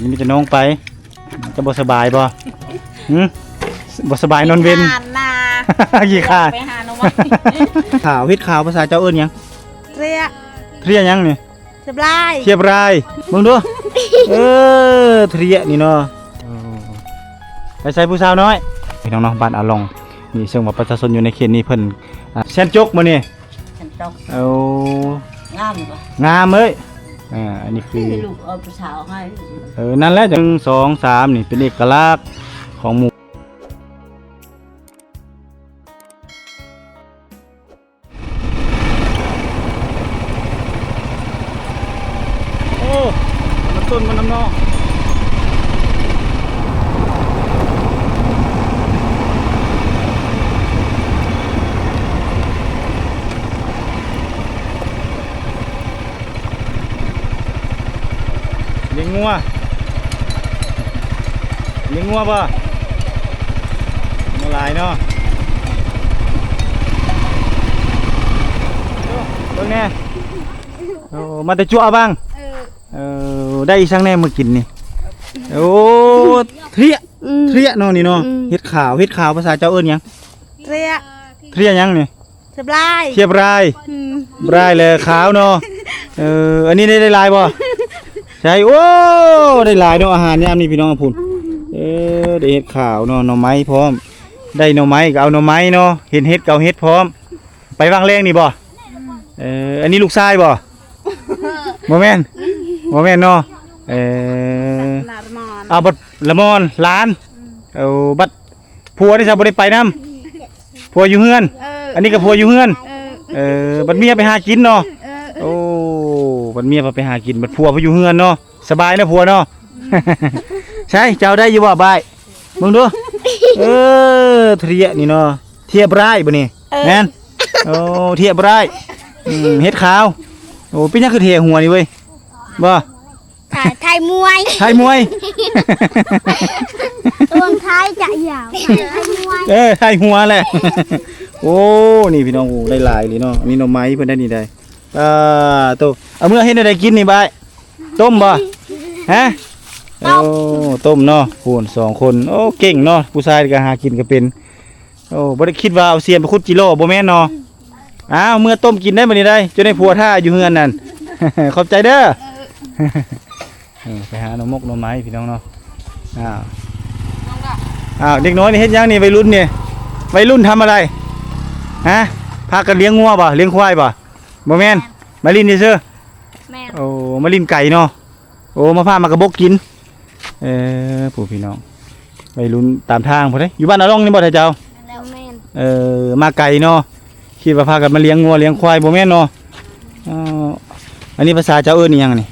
นี่มีแต่น้องไปจะบ่สบายบ่บ่สบายนอนเว้นกี่ขาไปหาน้องขาวเฮ็ดขาวภาษาเจ้าเอิ้นหยังเทรียยังนี่เทียบรายมึงดูเทรียนี่เนาะไปใส่ผู้สาวน้อยพี่น้องบ้านอาลองนี่ซึ่งว่าประชาชนอยู่ในเขตนี้เพิ่นแซนจกมื้อนี้เอางามเอ้ยอันนี้คือลูกเอาผู้สาวให้นั่นแหละ1 2 3นี่เป็นเอกลักษณ์ของหมู่โอ้มันต้นมันน้ำนองเลี้ยงงัวป่ะมาหลายเนาะเบิ่งแน่มาแต่จั่วบ้างได้อีสังแน่มากินนี่โอ้เทรียเนาะนี่เนาะเฮ็ดขาวภาษาเจ้าเอิ้นหยังเทรียยังนี่เทียบรายเลยขาวเนาะอันนี้ได้ลายบ่ใช่โอ้ได้หลายเนาะอาหารยามนี้พี่น้องพุ่นได้เห็ดขาวเนาะหน่อไม้พร้อมได้หน่อไม้ก็เอาหน่อไม้เนาะเห็นเห็ดก็เอาเห็ดพร้อมไปวางแรงนี่บ่อันนี้ลูกชายบ่โมเมนเนาะเอาบัดละมอนล้านเอาบัดผัวนี่ซะบ่ได้ไปนำผัวอยู่เฮือนอันนี้ก็ผัวอยู่เฮือนบัดเมียไปหากินเนาะโอ้บัดเมียไปหากินบัดผัวไปอยู่เฮือนเนาะสบายนะผัวเนาะ ใช่เจ้าได้อยู่บ่บายมึงดูเทียนี่เนาะเทียบรายบ่นี่แม่นโอ้เทียบรายเฮ็ดขาวโอ้เป็นยังคือเทียหัวนี่เว้ยบ่ไทยมวย ตัวไทยจะยาวไทยมวยไทยหัวแหละ โอ้นี่พี่น้องโอ้ได้หลายเลยเนาะนี่หน่อไม้เพิ่นได้นี่ได้โตเอาเมื่อเฮ็ดได้กินนี่บายต้มบ่ฮะโอ้ต้มเนาะพูน2คนโอ้เก่งเนาะผู้ชายก็หากินก็เป็นโอ้บ่ได้คิดว่าเอาเสียมไปขุดจิโร่บ่แม่นเนาะอ้าวเมื่อต้มกินได้มื้อนี้ได้จนได้ผัวท่าอยู่เฮือนนั่น ขอบใจเด้อ ไปหาหน่อมกหน่อไม้พี่น้องเนาะเด็กน้อยนี่เฮ็ดยังนี่วัยรุ่นนี่วัยรุ่นทำอะไรฮะพากันเลี้ยงงัวบ่เลี้ยงควายบ่บ่แม่นมาลินซื่อโอ้มาลินไก่เนาะโอ้มาพามากระบกกินผู้พี่น้องวัยรุ่นตามทางพอได้อยู่บ้านอาล่องนี่บ่ท่าเจ้ามาไก่เนาะคิดว่าพากันมาเลี้ยงงัวเลี้ยงควายบ่แม่นเนาะอันนี้ภาษาเจ้าเอิ้นนี่ยังนี่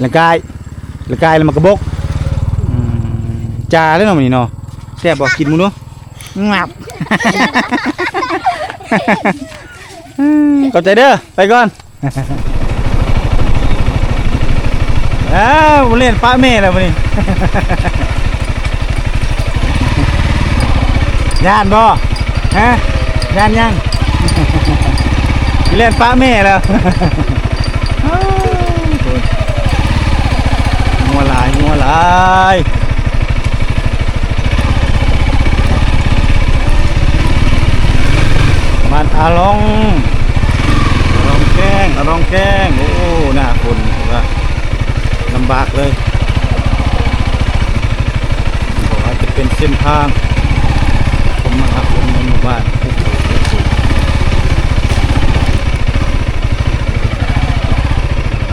ลังกายแล้วมากระบกจ่าแล้วเนาะมันนี่เนาะแซ่บบ่กินมื้อเนาะงับขอบใจเด้อไปก่อนผมเล่นป้าแม่แล้ววันนี้ย่านบ่ฮะย่านยังเล่นป้าแม่แล้วงัวลายมันอาลองแกงโอ้หน้าคนว่าลำบากเลยบอกว่าจะเป็นเส้นทางผมมาครับผมในหมู่บ้าน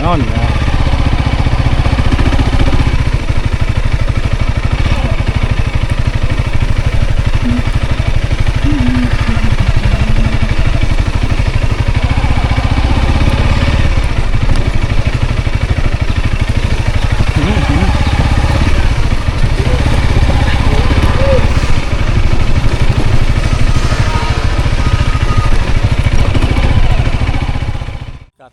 นอนนะ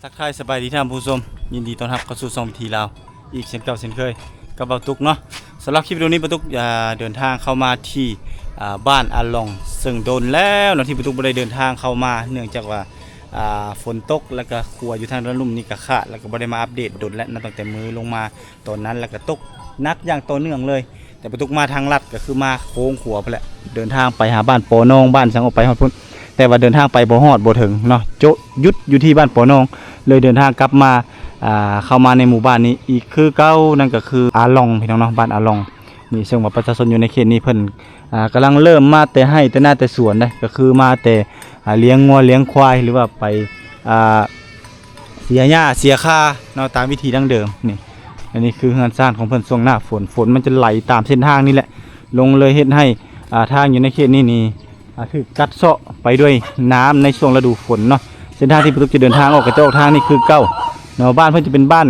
ทักทายสบายดีท่านผู้ชมยินดีต้อนรับเข้าสู่ช่องวิถีลาวอีกเช่นเก่าเช่นเคยกับเบาตุกเนาะสำหรับคลิปวิดีโอนี้เบาตุกเดินทางเข้ามาที่บ้านอาลองซึ่งโดนแล้วเนาะที่เบาตุกไม่ได้เดินทางเข้ามาเนื่องจากว่า ฝนตกแล้วก็ครัวอยู่ทางด้านลุ่มนี่ก็ขาดแล้วก็บ่ได้มาอัปเดตดนและตั้งแต่มือลงมาตอนนั้นแล้วก็ตกนักอย่างต่อเนื่องเลยแต่ประตูมาทางลัดก็คือมาโค้งขัวไปแหละเดินทางไปหาบ้านปอนองบ้านสังออกไปฮอดพุ่นแต่ว่าเดินทางไปบ่ฮอดบ่ถึงเนาะโจยุดอยู่ที่บ้านปอนองเลยเดินทางกลับมาเข้ามาในหมู่บ้านนี้อีกคือเก้านั่นก็คืออาลองพี่น้องเนาะบ้านอาลองนี่ซึ่งว่าประชาชนอยู่ในเขตนี้เพิ่นกำลังเริ่มมาแต่ให้แต่หน้าแต่สวนได้ก็คือมาแต่เลี้ยงงัวเลี้ยงควายหรือว่าไปเสียหญ้าเสียค่าเนาะตามวิธีดั้งเดิมนี่อันนี้คือเฮือนซ่านของเพิ่นช่วงหน้าฝนมันจะไหลตามเส้นทางนี่แหละลงเลยเฮ็ดให้ทางอยู่ในเขตนี้นี่คือกัดเซาะไปด้วยน้ำในช่วงฤดูฝนเนาะเส้นทางที่ประตูจะเดินทางออกกระจอกทางนี่คือเก้าเนาะบ้านเพิ่นจะเป็นบ้าน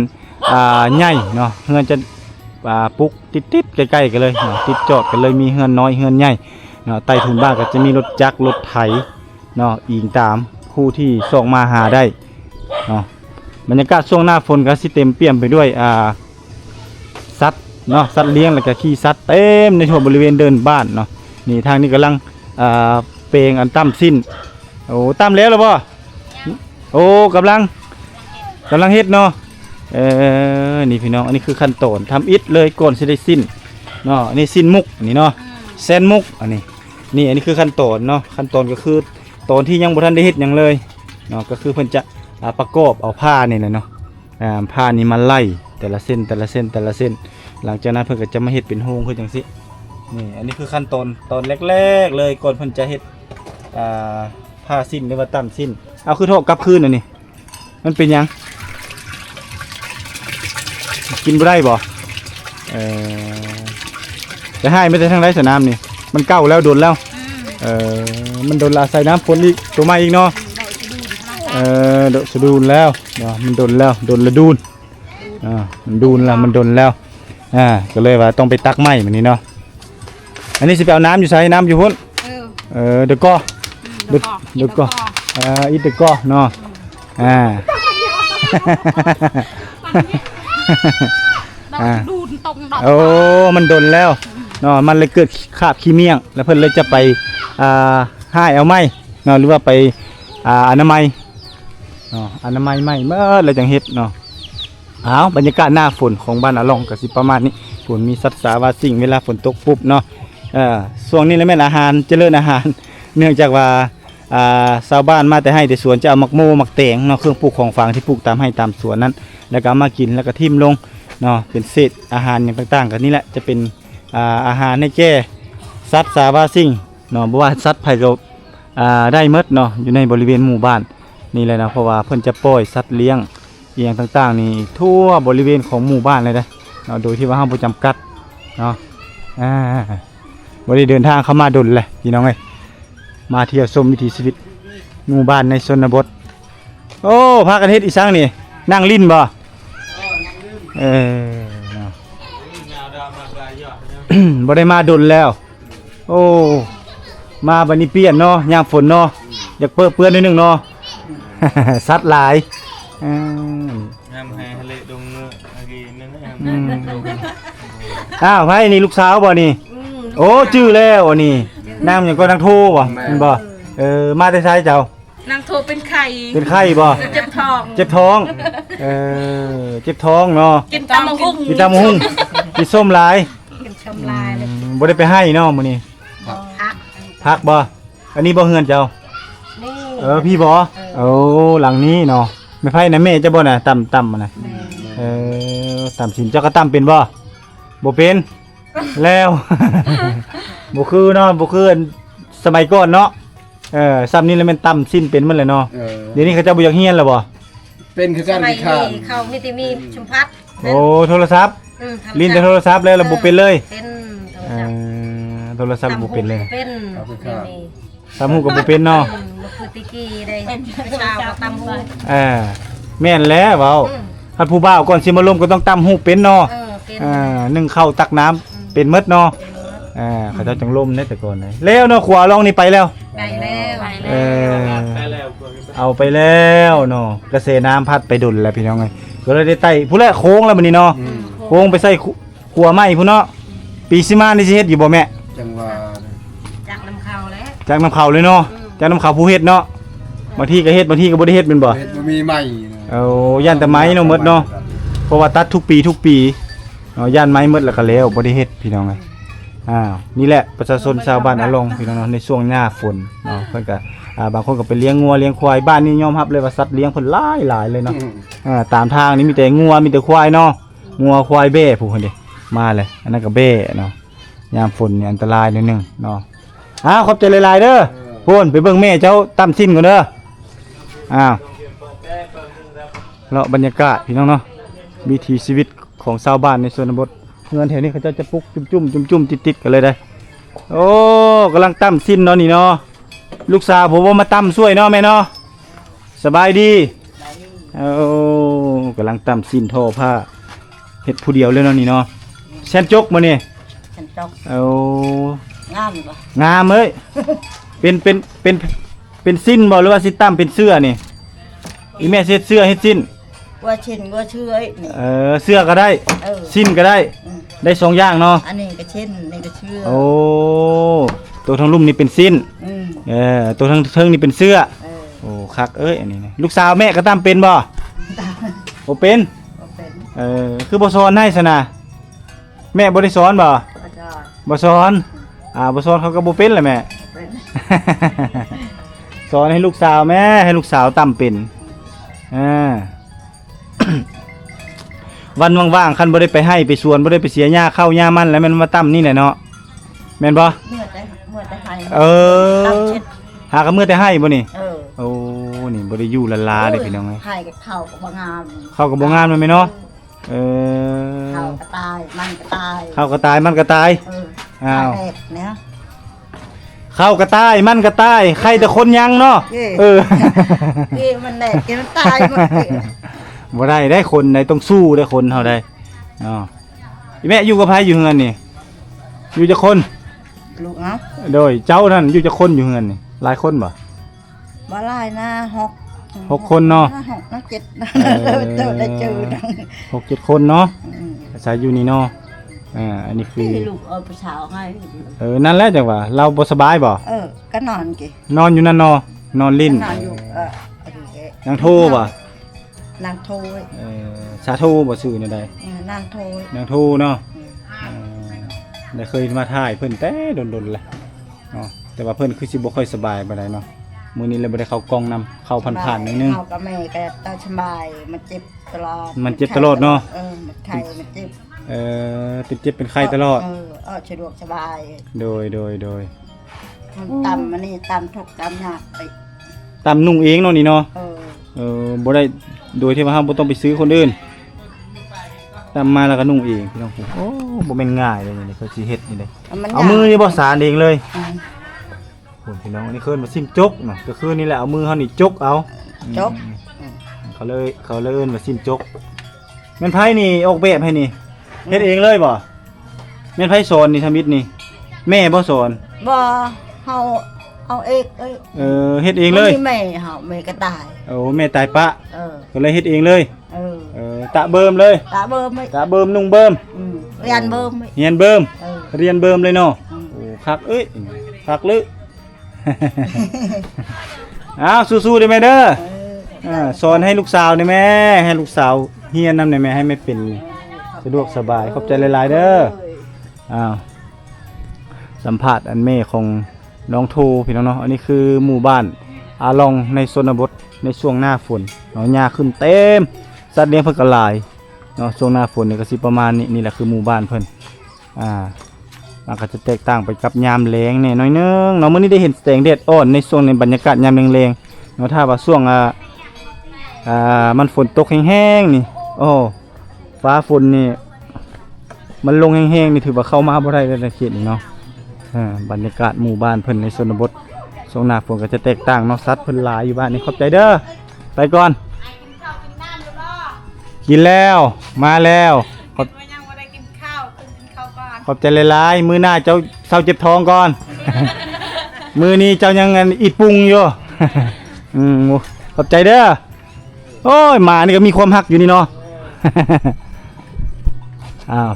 ใหญ่เนาะเฮือนจะปุกติดใกล้ๆกันเลยเนาะติดจอดกันเลยมีเฮือนน้อยเฮือนใหญ่เนาะใต้ถุนบ้านก็จะมีรถจักรรถไถเนาะอิงตามผู้ที่ส่งมาหาได้เนาะบรรยากาศช่วงหน้าฝนก็สิเต็มเปี่ยมไปด้วยสัตว์เนาะสัตว์เลี้ยงแล้วก็ขี้สัตว์เต็มในทั่วบริเวณเดินบ้านเนาะนี่ทางนี้กำลังเปลงอันตั้มสิ้นโอ้ตั้มแล้วหรือเปล่าโอ้กำลังเฮ็ดเนาะนี่พี่น้องอันนี้คือขั้นตอนทำอิฐเลยก่อนสิได้สิ้นเนาะนี่สิ้นมุกนี่เนาะแซนมุกอันนี้คือขั้นตอนเนาะขั้นตอนก็คือตอนที่ยังบ่ทันได้เฮ็ดหยังเลยเนาะก็คือเพิ่นจะประกอบเอาผ้านี่แหละเนาะผ้านี้มาไล่แต่ละเส้นหลังจากนั้นเพิ่นก็จะมาเฮ็ดเป็นโฮงคือจังซี่นี่อันนี้คือขั้นตอนแรกๆเลยก่อนเพิ่นจะเฮ็ดผ้าสิ้นหรือว่าตั้มสิ้นเอาคือโทษกลับคืนอันนี้มันเป็นหยังกินบ่ได้บ่จะให้ไม่ได้ทางไรสนามนี่มันเก่าแล้วโดนแล้วมันโดนอาศัยน้ำฝนอีกตัวใหม่อีกเนาะโดนสะดูนแล้วเนาะมันโดนแล้วโดนละดูนมันดูนแล้วมันโดนแล้วก็เลยว่าต้องไปตักไม้แบบนี้เนาะอันนี้สิไปเอาน้ำอยู่ใส่น้ำอยู่พุ่นเด็กก็อีเด็กก็เนาะดูตรงดอก โอ้มันโดนแล้วเนาะมันเลยเกิดคราบขี้เมี่ยงแล้วเพิ่นเลยจะไปให้เอาไม้เนาะหรือว่าไปอนามัยเนาะอนามัยไม้เมื่อไรจังเฮ็ดเนาะบรรยากาศหน้าฝนของบ้านอาลองก็สิประมาณนี้ฝนมีสัตว์สาวาสิ่งเวลาฝนตกปุ๊บเนาะช่วงนี้แล้วแม่นอาหารเจริญอาหารเนื่องจากว่าชาวบ้านมาแต่ให้แต่สวนจะเอามักโมมักแตงเนาะเครื่องปลูกของฝางที่ปลูกตามให้ตามสวนนั้นแล้วก็มากินแล้วก็ทิ่มลงเนาะเป็นเศษอาหารอย่างต่างๆกันนี่แหละจะเป็นอาหารให้แก่สัตว์สาวาสิ่งเนาะบ่ว่าสัตว์ไผก็ได้หมดเนาะอยู่ในบริเวณหมู่บ้านนี่แหละนะเพราะว่าเพิ่นจะปล่อยสัตว์เลี้ยงอย่างต่างๆนี่ทั่วบริเวณของหมู่บ้านเลยนะเนาะโดยที่ว่าห้ามบ่จำกัดเนาะบ่ได้เดินทางเข้ามาดนเลยพี่น้องเอ้ยมาเที่ยวชมวิถีชีวิตหมู่บ้านในชนบทโอ้พากันเฮ็ดอีสังนี่นั่งลิ้นบ่บ่ได้มาดนแล้วโอ้มาบัดนี้เปลี่ยนเนาะยามฝนเนาะอยากเปื้อนนิดนึงเนาะ สัตว์หลายงามให้ทะเลดงอะไรนั่นไผนี่ลูกสาวบ่นี่โอ้ชื่อแล้วนี่นางหยังก็นางโทบ่แม่นบ่มาแต่ไสเจ้านางโทเป็นไข่บ่เจ็บท้อง เจ็บท้องเจ็บท้องเนาะกินตำหุ่งกินส้มหลายกินส้มลายเลยบ่ได้ไปให้เนาะมื้อนี้พักบ่อันนี้บ่เฮือนเจ้าพี่บ่โอ้หลังนี้เนาะไม่ไผนะแม่จะบ่น่ะต่ำๆน่ะต่ำสินเจ้าก็ต่ำเป็นบ่เป็นแล้ว บ่คือเนาะบ่คือสมัยก่อนเนาะซ้ำนี้แล้วมันต่ำสิ้นเป็นมันเลยเนาะเดี๋ยวนี้เขาเจ้าบ่อยากเฮียนแล้วบ่เป็นคือการที่ขาดเขามีชุมพัดโอ้โทรศัพท์ลิ้นแต่โทรศัพท์แล้วระบบเป็นเลยเป็นโทรศัพท์ระบบเป็นเลยเป็นตำหูก็บ่เป็นเนาะบ่คือติกี้ได้ชาวก็ตำหูแม่นแล้วเว้าคันผู้บ่าวก่อนสิมาล้มก็ต้องตำหูเป็นเนาะนึ่งข้าวตักน้ำเป็นหมดเนาะเขาเจ้าจังล้มเด้แต่ก่อนเลยแล้วเนาะขวาลองนี่ไปแล้วไปแล้วเอาไปแล้วเนาะกระแสน้ำพัดไปดุลแล้วพี่น้องเอ้ยก็เลยได้ไต่ผู้แรกโค้งแล้วมื้อนี้เนาะโค้งไปใส่ขัวไม้พุ่นเนาะปีสิมานี่สิเฮ็ดอยู่บ่แม่จังว่าจากน้ำเขาแล้วจากน้ำเขาเลยเนาะจากน้ำเขาผู้เฮ็ดเนาะ บางทีก็เฮ็ดบางทีก็บ่ได้เฮ็ดแม่นบ่ เฮ็ดบ่มีไม้นะ เอาย่านแต่ไม้เนาะหมดเนาะเพราะว่าตัดทุกปีเนาะย่านไม้หมดแล้วก็แล้วบ่ได้เฮ็ดพี่น้องเอ้ยนี่แหละประชาชนชาวบ้านอาลงพี่น้องเนาะในช่วงหน้าฝนเนาะเพิ่นก็บางคนก็ไปเลี้ยงงัวเลี้ยงควายบ้านนี้ยอมรับเลยว่าสัตว์เลี้ยงเพิ่นหลายเลยเนาะตามทางนี้มีแต่งัวมีแต่ควายเนาะงัวควายเบ้ผู้คนเด้มาเลยอันนั้นก็เบ้เนาะยามฝนนี่อันตรายนิดนึงเนาะขอบใจหลายๆเด้อพูนไปเบิ่งแม่เจ้าตำสิ้นก่อนเด้อเลาะบรรยากาศพี่น้องเนาะวิถีชีวิตของชาวบ้านในชนบทเงินแถวนี้เขาจะปลุกจุ่มติดกันเลยได้โอ้กำลังตำสิ้นเนาะนี่เนาะลูกสาวผมว่ามาตำช่วยเนาะแม่เนาะสบายดีกำลังตำสิ้นทอผ้าเฮ็ดผู้เดียวเลยเนาะนี่เนาะแซนจกมาเนี่ย ฉันตก งามบ่ งามเอ้ย เป็นสิ้นบ่หรือว่าสิตั้มเป็นเสื้อนี่อีแม่เฮ็ดเสื้อเฮ็ดสิ้น ว่าเช่นว่าชื่อไอ้นี่ เสื้อก็ได้ สิ้นก็ได้ ได้สองอย่างเนาะ อันนี้ก็เช่นนี่ก็ชื่อ โอ้ตัวทั้งลุ่มนี่เป็นสิ้นตัวทั้งเทิงนี่เป็นเสื้อโอ้คักเอ้ยอันนี้นะลูกสาวแม่ก็ตั้มเป็นบ่โอ้เป็นคือบ่สอนให้ซะนะแม่บ่ได้สอนบ่บ่สอนบ่สอนเขาก็บ่เป็นแหละแม่ สอนให้ลูกสาวแม่ให้ลูกสาวตำเป็นวันว่างๆคันบ่ได้ไปให้ไปสวนบ่ได้ไปเสียหญ้าเข้าหญ้ามันแล้วมันมาตำนี่แหละเนาะแม่นบ่เมื่อได้ให้ หากับเมื่อแต่ให้บ่นี่โอ้นี่บ่ได้อยู่ละลาเด้พี่น้องเอ้ย ให้กับข้าวก็บ่งาม เข้าก็บ่งามแม่นไหมเนาะข้าวก็ตายมันก็ตาย เข้าก็ตายมันก็ตายเนี่ย เข้าก็ตายมันก็ตายใครแต่คนยังเนาะมันแหลกมันตายหมดบ่ได้คนได้ต้องสู้ได้คนเฮาได้อีแม่อยู่กับไผอยู่เฮือนนี่อยู่จักคนลูกเนาะโดยเจ้านั่นอยู่จักคนอยู่เฮือนนี่หลายคนบ่หลายนะ6คนเนาะ6นะ7นะได้เจอดัง6 7คนเนาะอาศัยอยู่นี่เนาะอันนี้คือลูกผู้สาวให้นั่นแหละจังว่าเราบ่สบายบ่ก็นอนกี่นอนอยู่นั่นเนาะนอนลิ้นนอนอยู่นางโทบ่นางโทสาโทบ่ชื่อนี่ได้นางโทเนาะได้เคยมาถ่ายเพิ่นแต่ดนๆแหละเนาะแต่ว่าเพิ่นคือสิบ่ค่อยสบายปานใดเนาะมื้อนี้เลยบ่ได้เข้ากล้องนำเข้าผ่านๆนิดนึงเข้ากับแม่ก็ตาสบายมันเจ็บตลอดมันเจ็บตลอดเนาะมันไข้มันเจ็บเจ็บเป็นไข้ตลอดสะดวกสบายโดยตำมันนี่ตำทุกตำยากไปตำนุ่งเองเนาะนี่เนาะบ่ได้โดยที่ว่าเฮาบ่ต้องไปซื้อคนอื่นตำมาแล้วก็นุ่งเองพี่น้องโอ้บ่แม่นง่ายเลยนี่เขาสิเฮ็ดนี่เลยเอามือนี่บ่สานเองเลยพี่น้องนี่คือมาซิมจกเนาะก็คือนี่แหละเอามือเฮานี่จกเอาจกเขาเลยเอิ้นว่าซิมจกแม่นไผนี่ออกแบบให้นี่เฮ็ดเองเลยบ่แม่นไผสอนนี่ทำมิตรนี่แม่บ่สอนบ่เฮาเอาเองเฮ็ดเองเลยแม่เฮาแม่ก็ตายโอ้แม่ตายปะก็เลยเฮ็ดเองเลยตะเบิ่มเลยตะเบิ่มนุ่งเบิ่มเรียนเบิ่มเรียนเบิ่มเลยเนาะโอ้คักเอ้ยคักลึอ้าวสู้ๆได้แม่เด้อสอนให้ลูกสาวได้แม่ให้ลูกสาวเฮียนนำได้แม่ให้ไม่เป็นสะดวกสบายขอบใจหลายๆเด้อสัมภาษณ์อันแม่ของน้องโทพี่น้องเนาะอันนี้คือหมู่บ้านอาลองในชนบทในช่วงหน้าฝนเนาะหญ้าขึ้นเต็มสัตว์เลี้ยงเพิ่นก็หลายเนาะช่วงหน้าฝนนี่ก็สิประมาณนี้นี่แหละคือหมู่บ้านเพิ่นมันก็จะแตกต่างไปกับยามแล้งแน่น้อยนึงเนาะมื้อนี้ได้เห็นแสงแดดอ่อนในช่วงในบรรยากาศยามแล้งๆเนาะถ้าว่าช่วงมันฝนตกแห้งๆนี่โอ้ฟ้าฝนนี่มันลงแห้งๆนี่ถือว่าเข้ามาบ่ได้ในเขตนี้เนาะบรรยากาศหมู่บ้านเพิ่นในชนบทช่วงหน้าฝนก็จะแตกต่างเนาะสัตว์เพิ่นหลายอยู่บ้านนี้ขอบใจเด้อไปก่อนกินแล้วมาแล้วขอบใจหลายๆมื้อหน้าเจ้าเศร้าเจ็บท้องก่อน มื้อนี้เจ้ายังอีปุงอยู่ ขอบใจเด้อโอ้ยหมานี่ก็มีความฮักอยู่นี่เนาะ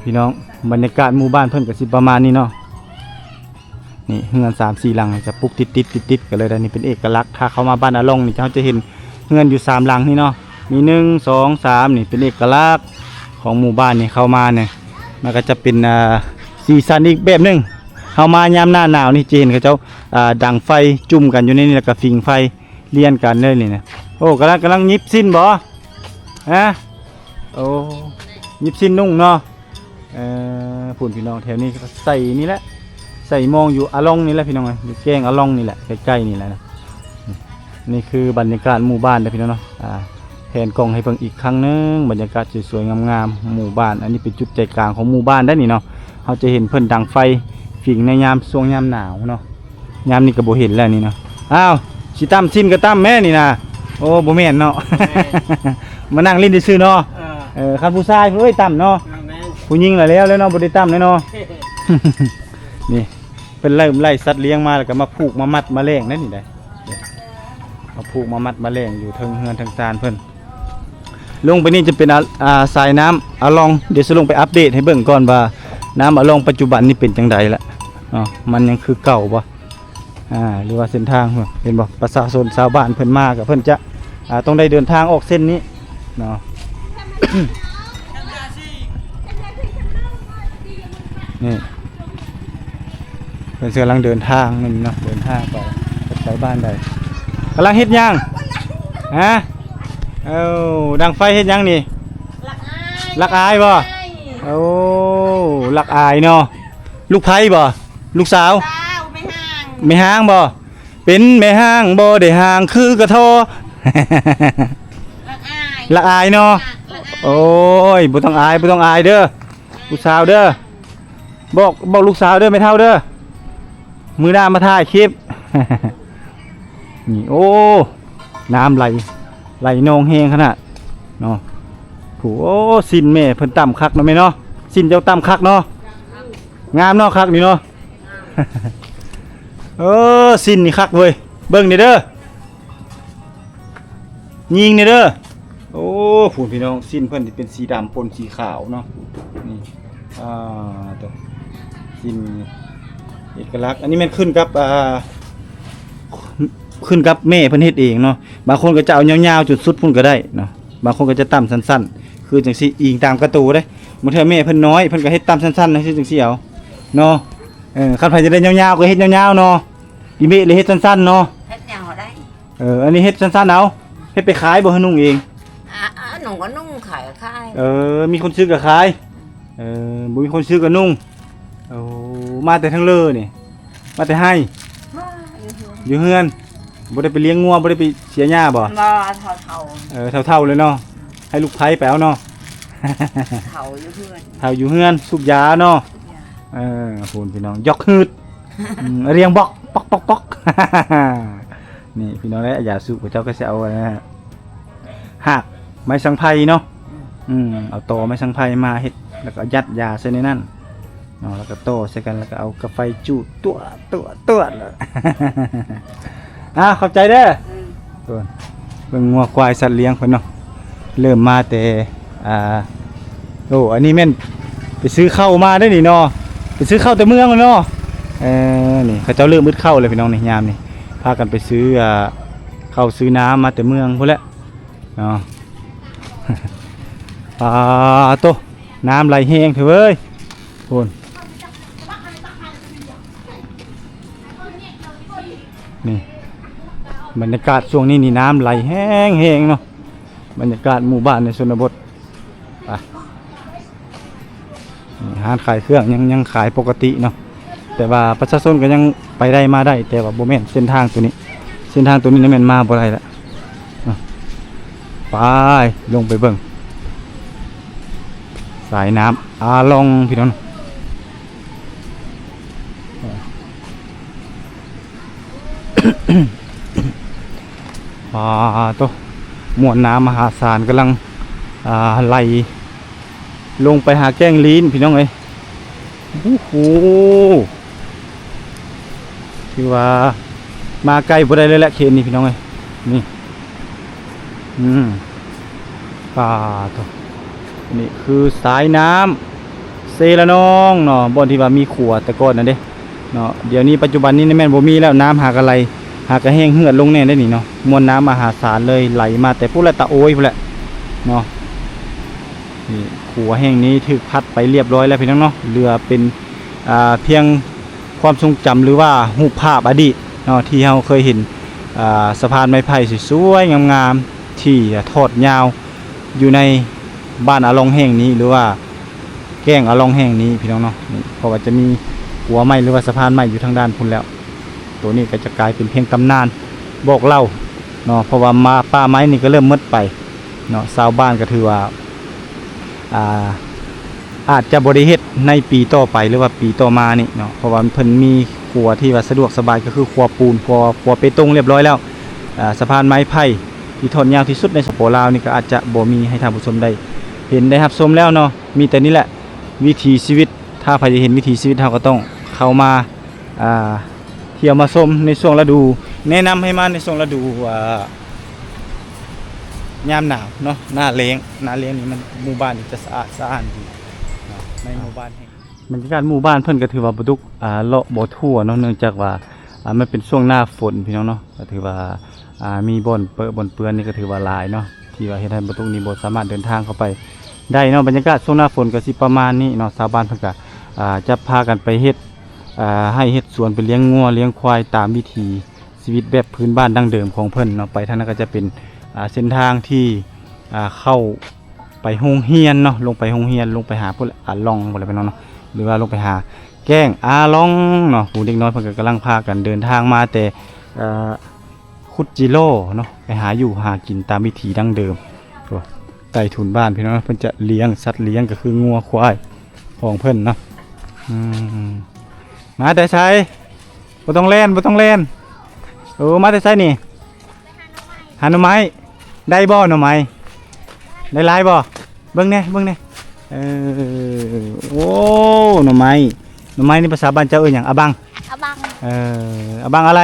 พี่น้องบรรยากาศหมู่บ้านเพิ่นก็สิประมาณนี้เนาะ นี่เฮือน3-4หลังจะปลูกติดกันเลยได้นี่เป็นเอกลักษณ์ถ้าเข้ามาบ้านอาลงนี่เขาจะเห็นเฮือนอยู่3หลังนี่เนาะมี1 2 3นี่เป็นเอกลักษณ์ของหมู่บ้านนี่เข้ามาเนี่ยมันก็จะเป็นสีสันอีกแบบหนึงเข้ามายามหน้าหนาวนี่จะเห็นเขาเจ้าดังไฟจุ่มกันอยู่ในนี่แล้วก็ฟิงไฟเลียนกันเลยนี่นะโอ้กำลังยิบสิ้นบ่ฮะโอ้ยิบสิ้นนุ่งเนาะฝุ่นพี่น้องแถวนี้ก็ใส่นี่แหละใส่มองอยู่อาลองนี่แหละพี่น้องอยู่แกงอาลองนี่แหละใกล้ๆนี่แหละนะนี่คือบรรยากาศหมู่บ้านนะพี่น้องเนาะแผนกล้องให้เบิ่งอีกครั้งนึงบรรยากาศสวยๆงามๆหมู่บ้านอันนี้เป็นจุดใจกลางของหมู่บ้านได้นี่เนาะเราจะเห็นเพิ่นดังไฟฝิ่งในยามช่วงยามหนาวเนาะยามนี้ก็บ่เห็นแล้วนี่เนาะอ้าวสิตั้มซิมก็ตั้มแม่นี่นะโอ้บ่แม่นเนาะ มานั่งเล่นซื่อๆเนาะคันผู้ชายเอ้ยตั้มเนาะผู้หญิงล่ะแล้วเนาะบ่ได้ตั้มเลยเนาะ นี่เป็นไล่สัตว์เลี้ยงมาแล้วก็มาผูกมามัดมาแลงนั่นนี่ได้มาผูกมามัดมาแลงอยู่เทิงเฮือนเทิงซานเพิ่นลงไปนี่จะเป็นสายน้ำอาลองเดี๋ยวจะลงไปอัปเดตให้เบิ่งก่อนว่าน้ำอาลองปัจจุบันนี่เป็นจังไดละมันยังคือเก่าบ่หรือว่าเส้นทางเห็นบ่ประชาชนชาวบ้านเพิ่นมากับเพิ่นจะต้องได้เดินทางออกเส้นนี้เนาะ นี่เป็นกำลังเดินทางนี่เนาะเดินทางไปบ้านใดกำลังเฮ็ดยังฮะดังไฟเฮ็ดยังนี่ลักอายบ่ลักอายเนาะลูกไผ่บ่ลูกสาวไม่ห่างบ่เป็นแม่ห้างบ่ได้ห่างคือกระทอ ลักอายเนาะโอ้ยบ่ต้องอายเด้อลูกสาวเด้อบอกลูกสาวเด้อไม่เท่าเด้อมือหน้ามาถ่ายคลิป นี่โอ้น้ำไหลนองแห้งขนาดเนาะโอ้สินแม่เพิ่นต่ำคักเนาะแม่เนาะสินเจ้าต่ำคักเนาะงามเนาะคักนี่เนาะ สินนี่คักเว้ยเบิ่งนี่เด้อยิงนี่เด้อโอ้ผู้พี่น้องสินเพิ่นเป็นสีดำปนสีขาวเนาะนี่ตัวสินเอกลักษณ์อันนี้มันขึ้นกับแม่เพิ่นเฮ็ดเองเนาะบางคนก็จะเอายาวๆจุดสุดพุ่นก็ได้เนาะบางคนก็จะต่ำสั้นๆคือจังซี่อิงตามการ์ตูนเด้บางเทื่อแม่เพิ่นน้อยเพิ่นก็เฮ็ดต่ำสั้นๆนะคือจังซี่เอาเนาะคันไผจะได้ยาวๆก็เฮ็ดยาวๆเนาะอีเมะเลยเฮ็ดสั้นๆเนาะเฮ็ดยาวได้อันนี้เฮ็ดสั้นๆเอาเฮ็ดไปขายบ่ให้นุ่งเองหนูก็นุ่งขายขายมีคนซื้อก็ขายบ่มีคนซื้อก็นุ่งมาแต่ทั้งเลอนี่มาแต่ให้อยู่เฮือนบ่ได้ไปเลี้ยงงัวบ่ได้ไปเสียหญ้าบ่เท่าเลยเนาะให้ลูกไผไปเอาเนาะ เท่าอยู่เฮือนสูบยาเนาะพูนพี่น้องยกหืด เรียงบอกปอก นี่พี่น้องได้ยาสูบเจ้าก็สิเอานะฮะหักไม้สังไพเนาะเอาตอไม้สังไพมาเฮ็ดแล้วก็ยัดยาใส่ในนั้นเนาะแล้วก็โตใส่กันแล้วก็เอากระไฟจูดตัวเลย ขอบใจเด้อเบิ่งงัวควายสัตว์เลี้ยงเพิ่นเนาะเริ่มมาแต่อันนี้แม่นไปซื้อข้าวมาได้นี่เนาะไปซื้อข้าวแต่เมืองเนาะนี่เขาเจ้าเริ่มมืดเข้าเลยพี่น้องนี่ยามนี่พากันไปซื้อข้าวซื้อน้ำมาแต่เมืองพุ่นแหละเนาะ โตน้ำไหลแห้งเถอะเว้ยพุ่นนี่บรรยากาศช่วงนี้นี่น้ำไหลแห้งเนาะบรรยากาศหมู่บ้านในชนบทไปร้านขายเครื่องยังขายปกติเนาะแต่ว่าประชาชนก็ยังไปได้มาได้แต่ว่าโบแมนเส้นทางตัวนี้นี่แม่นมาบ่ได้ละไปลงไปเบิ่งสายน้ำอาลองพี่น้องตัวมวลน้ำมหาศาลกำลังไหลลงไปหาแก้งลิ้นพี่น้องเอ้ยโอ้โหคือว่ามาไกลบ่ได้เลยแหละเขตนี้พี่น้องเอ้ยนี่ตัวนี่คือสายน้ำเซละน้องเนาะบ่อนที่ว่ามีขัวแต่ก่อนนั่นเด้ เนาะเดี๋ยวนี้ปัจจุบันนี้แม่นบ่มีแล้วน้ำหากอะไรหากกระแห้งเหือดลงแน่ได้นี่เนาะมวลน้ำมหาศาลเลยไหลมาแต่พูดละตะโอยพูดแหละเนาะนี่ขัวแห้งนี้ถูกพัดไปเรียบร้อยแล้วพี่น้องเนาะเรือเป็นเพียงความทรงจำหรือว่ารูปภาพอดีตเนาะที่เราเคยเห็นสะพานไม้ไผ่สวยๆงามๆที่ทอดยาวอยู่ในบ้านอาลองแห่งนี้หรือว่าแก้งอาลองแห่งนี้พี่น้องเนาะนี่เพราะว่าจะมีหัวไม้หรือว่าสะพานไม้อยู่ทางด้านพุ่นแล้วตัวนี้ก็จะกลายเป็นเพียงตำนานบอกเล่าเนาะเพราะว่ามาป่าไม้นี่ก็เริ่มมืดไปเนาะชาวบ้านก็ถือว่าอาจจะบริเฮ็ดในปีต่อไปหรือว่าปีต่อมานี่เนาะเพราะว่าเพิ่นมีครัวที่ว่าสะดวกสบายก็คือครัวปูนครัวเปตงเรียบร้อยแล้วสะพานไม้ไผ่ที่ทอดยาวที่สุดในสปปลาวนี่ก็อาจจะบ่มีให้ท่านผู้ชมได้เห็นได้รับชมแล้วเนาะมีแต่นี่แหละวิถีชีวิตถ้าใครจะเห็นวิถีชีวิตเราก็ต้องเข้ามาเที่ยวมาชมในช่วงฤดูแนะนำให้มาในช่วงฤดูยามหนาวเนาะหน้าแล้งนี่มันหมู่บ้านนี่จะสะอาดสะอ้านดีในหมู่บ้านแห่งบรรยากาศหมู่บ้านเพิ่นก็ถือว่าบ่ทุกเลาะบ่ทั่วเนาะเนื่องจากว่ามันเป็นช่วงหน้าฝนพี่น้องเนาะก็ถือว่ามีบ่อนเปื้อนนี่ก็ถือว่าหลายเนาะที่ว่าเฮ็ดให้บ่ทุกนี้บ่สามารถเดินทางเข้าไปได้เนาะบรรยากาศช่วงหน้าฝนก็สิประมาณนี้เนาะชาวบ้านเพิ่นก็จะพากันไปเฮ็ดให้เฮ็ดสวนไปเลี้ยงงัวเลี้ยงควายตามวิถีชีวิตแบบพื้นบ้านดั้งเดิมของเพิ่นเนาะไปทางนั้นก็จะเป็นเส้นทางที่เข้าไปโรงเรียนเนาะลงไปโรงเรียนลงไปหาพวกลองอะไรไปเนาะหรือว่าลงไปหาแก้งลองเนาะผู้เด็กน้อยเพิ่นก็กำลังพากันเดินทางมาแต่คุดจิโร่เนาะไปหาอยู่หากินตามวิถีดั้งเดิมใต้ถุนบ้านพี่น้องเพิ่นจะเลี้ยงสัตว์เลี้ยงก็คืองัวควายของเพิ่นเนาะมาแต่ไสบ่ต้องเล่นมาแต่ไสนี่หาหน่อไม้ได้บ่หน่อไม้ได้หลายบ่เบิ่งแน่โอ้หน่อไม้นี่ภาษาบ้านเจ้าเอิ้นหยังอะบังอะบังอะไร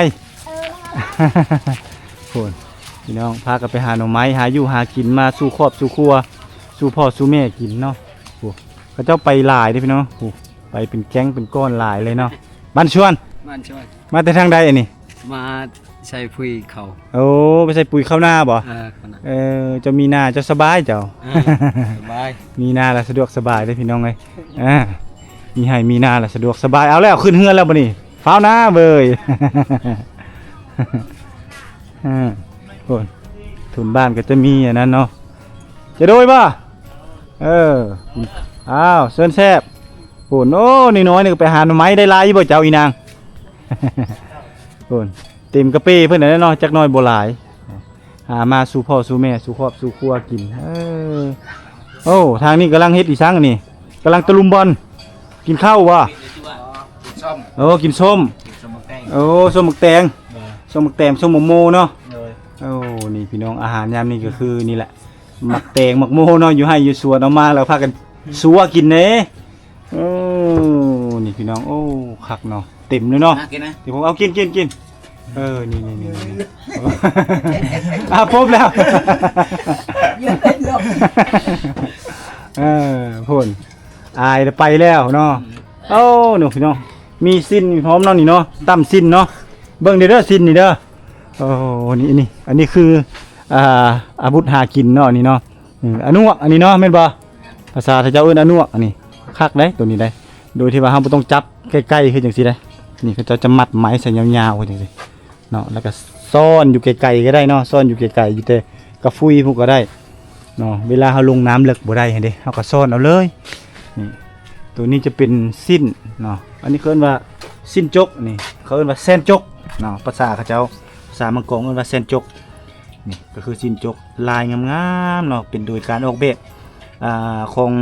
โหพี่น้องพากันไปหาหน่อไม้หาอยู่หากินมาสู่ครอบสู่ครัวสู่พ่อสู่แม่กินเนาะโหเขาเจ้าไปหลายเด้พี่น้องโหไปเป็นแก๊งเป็นก้อนหลายเลยเนาะบ้านชวนมาแต่ทางใดอันนี้มาใส่ปุ๋ยเขา โอ้ไปใส่ปุ๋ยเข้าหน้าบ่จะมีหน้าจะสบายเจ้าสบาย มีหน้าแล้วสะดวกสบายได้พี่น้องเลยมีให้มีหน้าแล้วสะดวกสบายเอาแล้วขึ้นเฮือนแล้วบ่นี่ฟ้าวหน้าเบยโอ้ทุนบ้านก็จะมีอย่างนั้นเนาะจะโดยบ่อ้าวเชิญแซ่บโอ้นี่น้อยนี่ไปหาหน่อไม้ได้หลายบ่เจ้าอีนางโอ้เต็มกระเป้เพิ่นน่ะเนาะจักน้อยบ่หลายหามาสู่พ่อสู่แม่สู่ครอบสู่ครัวกินโอ้ทางนี้กำลังเฮ็ดอีสังนี่กำลังตะลุมบอลกินข้าววะกินส้มส้มหมึกแตงส้มหมกโมเนาะนี่พี่น้องอาหารยามนี้ก็คือนี่แหละหมักแตงหมักโมเนาะอยู่ให้อยู่สวนเอามาแล้วพากันสัวกินเน่นี่พี่น้องคักเนาะเต็มเลยเนาะเดี๋ยวผมเอากินนี่พบแล้วพ่นอายไปแล้วเนาะหนูพี่น้องมีสิ้นพร้อมเนาะนี่เนาะตั้มสิ้นเนาะเบิ่งเด้อสิ้นนี่เด้อนี่อันนี้คืออาวุธหากินเนาะนี่เนาะอนุอันนี้เนาะแม่นบ่ภาษาไทยเจ้าเอิ้นอนุอันนี้คักได้ตัวนี้ได้โดยที่ว่าเฮาบ่ต้องจับใกล้ๆคือจังซี่ได้นี่เขาจะมัดไม้ใส่ยาวๆจังซี่เนาะแล้วก็ซ่อนอยู่ไกลๆก็ได้เนาะซ่อนอยู่ไกลๆอยู่แต่กระฟุยพวกก็ได้เนาะเวลาเฮาลงน้ำลึกบ่ได้เห็นเด้เฮาก็ซ่อนเอาเลยนี่ตัวนี้จะเป็นสิ้นเนาะอันนี้เขาเรียกว่าสิ้นจกนี่เขาเรียกว่าแซนจกเนาะภาษาเขาเจ้าภาษามังกรเรียกว่าแซนจกนี่ก็คือสิ้นจกลายงามๆเนาะเป็นโดยการออกแบบของ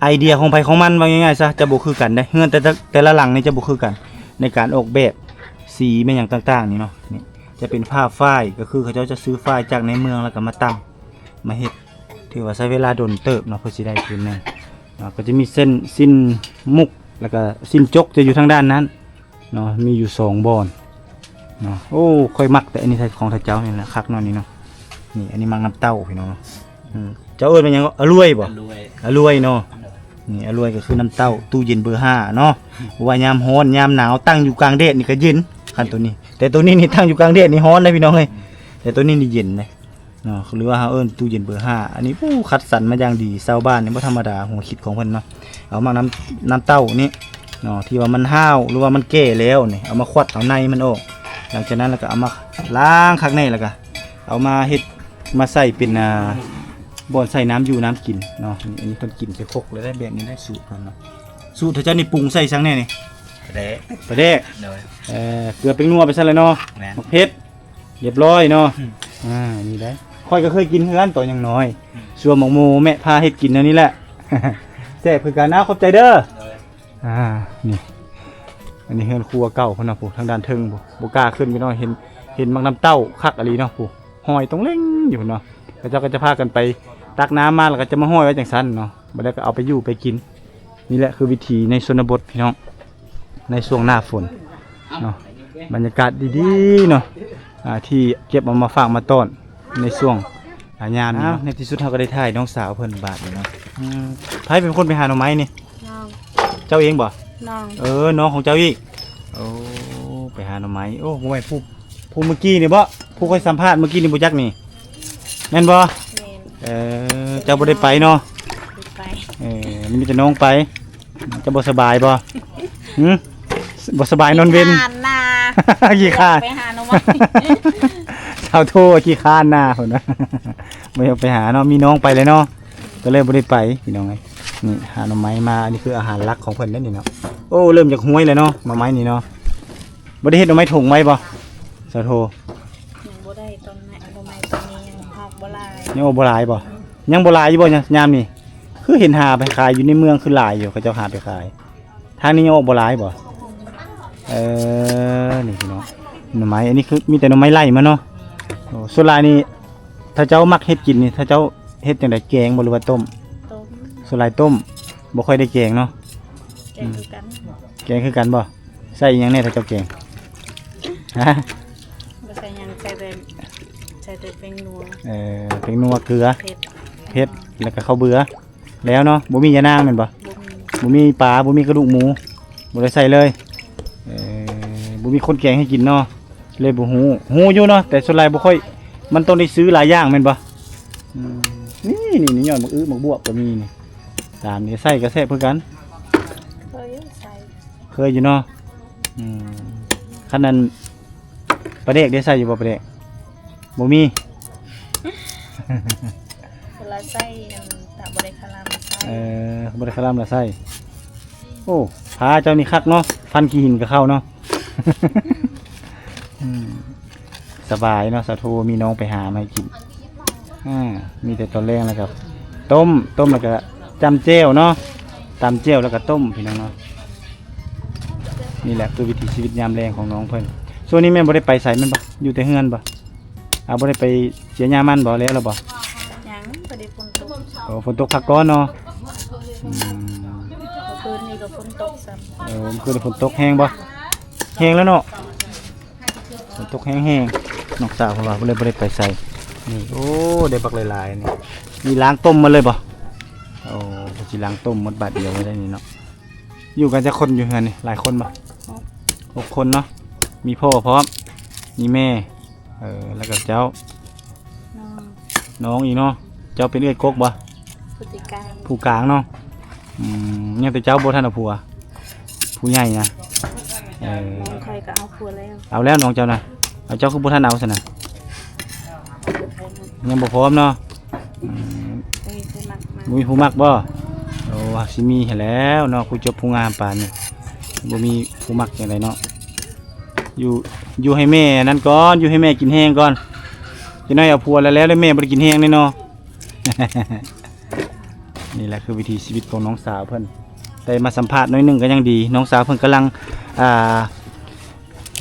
ไอเดียของไผของมันว่าง่ายๆซะจะบ่คือกันได้เฮือนแต่ละหลังนี่จะบ่คือกันในการออกแบบสีแม่หยังต่างๆนี่เนาะนี่จะเป็นผ้าฝ้ายก็คือเขาเจ้าจะซื้อฝ้ายจากในเมืองแล้วก็มาตั้งมาเฮ็ดถือว่าใช้เวลาดนเติบเนาะเพื่อสิได้พื้นนึงก็จะมีสิ้นมุกแล้วก็สิ้นจกจะอยู่ทางด้านนั้นเนาะมีอยู่2บ่อนเนาะค่อยมักแต่อันนี้ของท่าเจ้านี่แหละคักเนาะนี่เนาะนี่อันนี้มังน้ำเต้าพี่น้องเจ้าเอิ้นเป็นหยังอรวยบ่อรวยเนาะ นี่อร่อยก็คือน้ำเต้าตู้เย็นเบอร์5เนาะว่ายามร้อนยามหนาวตั้งอยู่กลางแดดนี่ก็เย็นคันตัวนี้แต่ตัวนี้นี่ตั้งอยู่กลางแดดนี่ร้อนเลยพี่น้องเอ้ยแต่ตัวนี้นี่เย็นเลยเนาะหรือว่าเฮาเอิ้นตู้เย็นเบอร์5อันนี้คัดสรรมาอย่างดีชาวบ้านนี่บ่ธรรมดาหัวคิดของเพิ่นเนาะเอามาน้ำเต้านี่เนาะที่ว่ามันห้าวหรือว่ามันแก่แล้วนี่เอามาควัดเอาในมันออกหลังจากนั้นแล้วก็เอามาล้างข้างในแล้วก็เอามาเฮ็ดมาใส่เป็นบ่อนใส่น้ำอยู่น้ำกินเนาะอันนี้เพิ่นกินใส่ครกเลยได้แบบนี้ได้สูตรเพิ่นเนาะสูตรถ้าเจ้านี่ปรุงใส่ซังแน่นี่ เด้ ปลาแดก โดย เกลือเป็นนัวไปซะเลยเนาะ แม่น มะเผ็ดเรียบร้อยเนาะนี่ได้ค่อยก็เคยกินคือกันต่ออย่างน้อยส่วนหมกหมูแม่พาเฮ็ดกินอันนี้แหละ แซ่บคือกันนะขอบใจเด้อ โดย นี่อันนี้เฮือนครัวเก่าพุ่นน่ะผู้ทางด้านเทิงผู้บ่กล้าขึ้นไปเนาะเห็นมักน้ำเต้าคักอะลีเนาะผู้ห้อยตรงเล้งอยู่พุ่นเนาะแล้วเจ้าก็จะพากันไปตักน้ำมาแล้วก็จะมาห้อยไว้จังซั่นเนาะบ่ได้ก็เอาไปอยู่ไปกินนี่แหละคือวิถีในชนบทพี่น้องในช่วงหน้าฝนเนาะบรรยากาศดีๆเนาะที่เก็บเอามาฝากมาต้อนในช่วงยามนี้ในที่สุดเราก็ได้ถ่ายน้องสาวเพิ่นบาดนี่เนาะไผเป็นคนไปหาหน่อไม้นี่ น้อง เจ้าเองบ่ น้อง น้องของเจ้าอีกโอ้ไปหาหน่อไม้โอ้บ่แม่นผู้เมื่อกี้นี่บ่ผู้ค่อยสัมภาษณ์เมื่อกี้นี่บ่จักนี่แม่นบ่ เมน เจ้าบ่ได้ไปเนาะ ไป มีแต่น้องไปเจะบ่สบายบ่หึบ่สบายนอนเว้น ผ่านนา ขี้ข้าน ไปหาหน่อไม้ ชาวโทขี้ข้านหน้าพุ่นนะบ่อยากไปหาเนาะมีน้องไปเลยเนาะก็เลยบ่ได้ไปพี่น้องเอ้ยนี่หาหน่อไม้มาอันนี้คืออาหารหลักของเพิ่นเด้อนี่เนาะโอ้เริ่มจากห้วยเลยเนาะหน่อไม้นี่เนาะบ่ได้เฮ็ดหน่อไม้ถุงไว้บ่ชาวโท ยังบ่ได้ตอนไหนหน่อไม้ตอนนี้ยังหอกบ่หลาย ยังบ่หลายบ่ยังบ่หลายอยู่บ่ยามนี่คือเห็นหาไปขายอยู่ในเมืองคือหลายอยู่เขาเจ้าหาไปขายทางนี้ยังบ่หลายบ่นี่พี่น้องหน่อไม้อันนี้คือมีแต่หน่อไม้ไล่มาเนาะโอ้ส่วนหลายนี่ถ้าเจ้ามักเฮ็ดกินนี่ถ้าเจ้าเฮ็ดจังได๋แกงบ่หรือว่าต้ม ต้ม ส่วนหลายต้มบ่ค่อยได้แกงเนาะ แกงคือกัน แกงคือกันบ่ใส่อิหยังแน่ถ้าเจ้าแกงฮะ บ่ใส่หยังใส่แต่เป็นนัว เป็นนัวเกลือ เผ็ด เผ็ดแล้วก็ข้าวเบื่อแล้วเนาะบ่มียานางแม่นบ่ บ่มี บ่มีปลาบ่มีกระดูกหมูบ่ได้ใส่เลยบ่มีคนแกงให้กินเนาะเลยบ่ฮู้อยู่เนาะแต่ส่วนหลายบ่ค่อยมันต้องได้ซื้อหลายอย่างแม่นบ่นี่ยอดมะอื้อมะบวบก็มีนี่ตามนี้ใส่ก็แซ่บคือกัน เคยใส่ เคยอยู่เนาะคันนั้นปลาแดกได้ใส่อยู่บ่ปลาแดกบ่มี เวลาใส่ถ้าบ่ได้คลามใส่ บ่ได้คลำละใส่โอ้พาเจ้านี่คักเนาะพันขี้หินก็เข้าเนาะ สบายเนาะสะโทมีน้องไปหามาให้กินมีแต่ตอนแรกแล้วกับต้มแล้วก็จำเจียวเนาะตำเจียวแล้วก็ต้มพี่น้องเนาะนี่แหละคือวิถีชีวิตยามแรงของน้องเพิ่นช่วงนี้แม่บ่ได้ไปใส่มันบ่อยู่แต่เฮือนบ่บ่ได้ไปเสียยามันบ่แล้วหรอบ่ ยังบ่ได้ฝนตก โอ้ฝนตกพักก่อนเนาะ เมื่อคืนนี้ก็ฝนตกซ้ำ มันคือฝนตกแห้งบ่แห้งแล้วเนาะฝนตกแห้งๆน้องสาวของเราเลยบ่ได้ไปใส่นี่โอ้ได้บักหลายๆนี่มีล้างต้มมาเลยบ่โอ้สิล้างต้มหมดบาทเดียวไม่ได้นี่เนาะอยู่กันจะคนอยู่เฮือนนี่หลายคนบ่6 คนเนาะมีพ่อพร้อมมีแม่แล้วก็เจ้า น้อง น้องอีกเนาะเจ้าเป็นเอื้อยกกบ่ พฤติการ ผู้กลางเนาะยังแต่เจ้าบ่ทันเอาผัวผู้ใหญ่นะน้องใครก็เอาผัวแล้ว เอาแล้วน้องเจ้านะเอาเจ้าคือบ่ทันเอาซะนะยังบ่พร้อมเนาะ มีผู้มักมาบ่มีผู้มักบ่โอ้สิมีให้แล้วเนาะผู้จบผู้งามปานนี้บ่มีผู้มักจังไดเนาะอยู่ให้แม่นั่นก่อนอยู่ให้แม่กินแห้งก่อนจะน้อยเอาผัวแล้วแม่บ่ได้กินแห้งแน่เนาะ นี่แหละคือวิถีชีวิตของน้องสาวเพิ่นได้มาสัมภาษณ์น้อยหนึงก็ยังดีน้องสาวเพิ่นกำลัง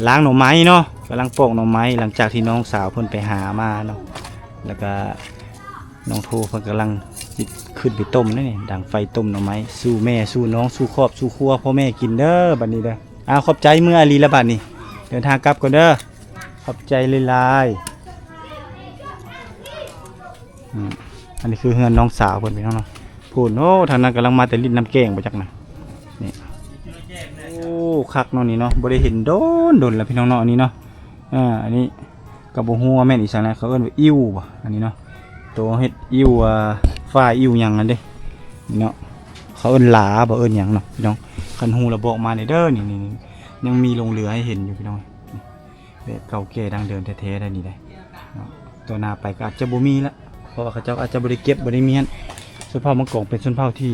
ล้างหน่อไม้เนาะกำลังปอกหน่อไม้หลังจากที่น้องสาวเพิ่นไปหามาเนาะแล้วก็น้องโทเพิ่นกำลังขึ้นไปต้มนั่นนี่ดังไฟต้มหน่อไม้สู้แม่สู้น้องสู้ครอบสู้ครัวพ่อแม่กินเด้อบัดนี้เด้อขอบใจเมื่ออาลีละบัดนี้เดินทางกลับก่อนเด้อขอบใจหลายๆอันนี้คือเฮือนน้องสาวเพิ่นพี่น้องเนาะ พูนโอ้ทางนั้นกำลังมาแต่ลิ้นน้ำแกงบ่จักนะนี่โอ้คักเนาะนี่เนาะบ่ได้เห็นโดนแล้วพี่น้องเนาะอันนี้เนาะอันนี้ก็บ่ฮู้ว่าแม่นอีสังนะเขาเอิ้นว่าอิ่วบ่อันนี้เนาะตัวเฮ็ดอิ่วฝ้ายอิ่วหยังนั่นเด้นี่เนาะเขาเอิ้นหลาบ่เอิ้นหยังเนาะพี่น้องคันฮู้แล้วบอกมาเด้อนี่ยังมีลงเรือให้เห็นอยู่พี่น้องแบบเก่าแก่ดังเดิมแท้ๆได้นี่ได้ตัวหน้าไปก็อาจจะบ่มีละเพราะว่าเขาเจ้าอาจจะบ่ได้เก็บบ่ได้มีหั่นชนเผ่ามังกรเป็นชนเผ่าที่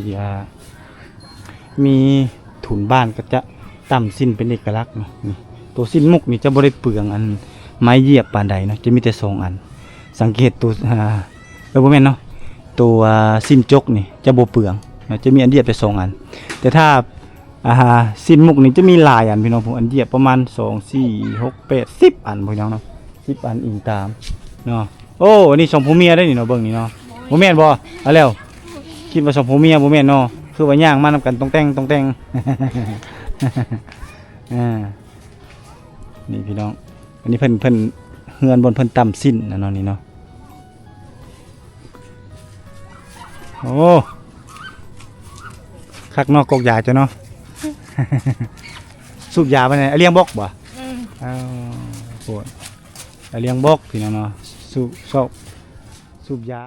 มีถุนบ้านก็จะต่ำสิ้นเป็นเอกลักษณ์เนาะนี่ตัวสิ้นมุกนี่จะบ่ได้เปลืองอันไม้เหยียบปานใดเนาะจะมีแต่2อันสังเกตตัวบ่แม่นเนาะตัวสิ้นจกนี่จะบ่เปลืองเนาะจะมีอันเหยียบไป2อันแต่ถ้าสิ้นมุกนี่จะมีหลายอันพี่น้องผมอันเหยียบประมาณ2 4 6 8 10อันพี่น้องเนาะ10อันอิงตามเนาะโอ้อันนี้2ผัวเมียได้นี่เนาะเบิ่งนี่เนาะบ่แม่นบ่เอาแล้วคิดว่า2ผัวเมียบ่แม่นเนาะคือว่าย่างมานำกันต้องแต่งนี่พี่น้องอันนี้เพิ่นเฮือนบนเพิ่นต่ำสิ้นนะเนาะนี่เนาะโอ้คักนอกกอกยาจ้ะเนาะ สูบยาไปไหนเลี้ยงบกบ่โหดเลี้ยงบกพี่น้องเนาะสูบยา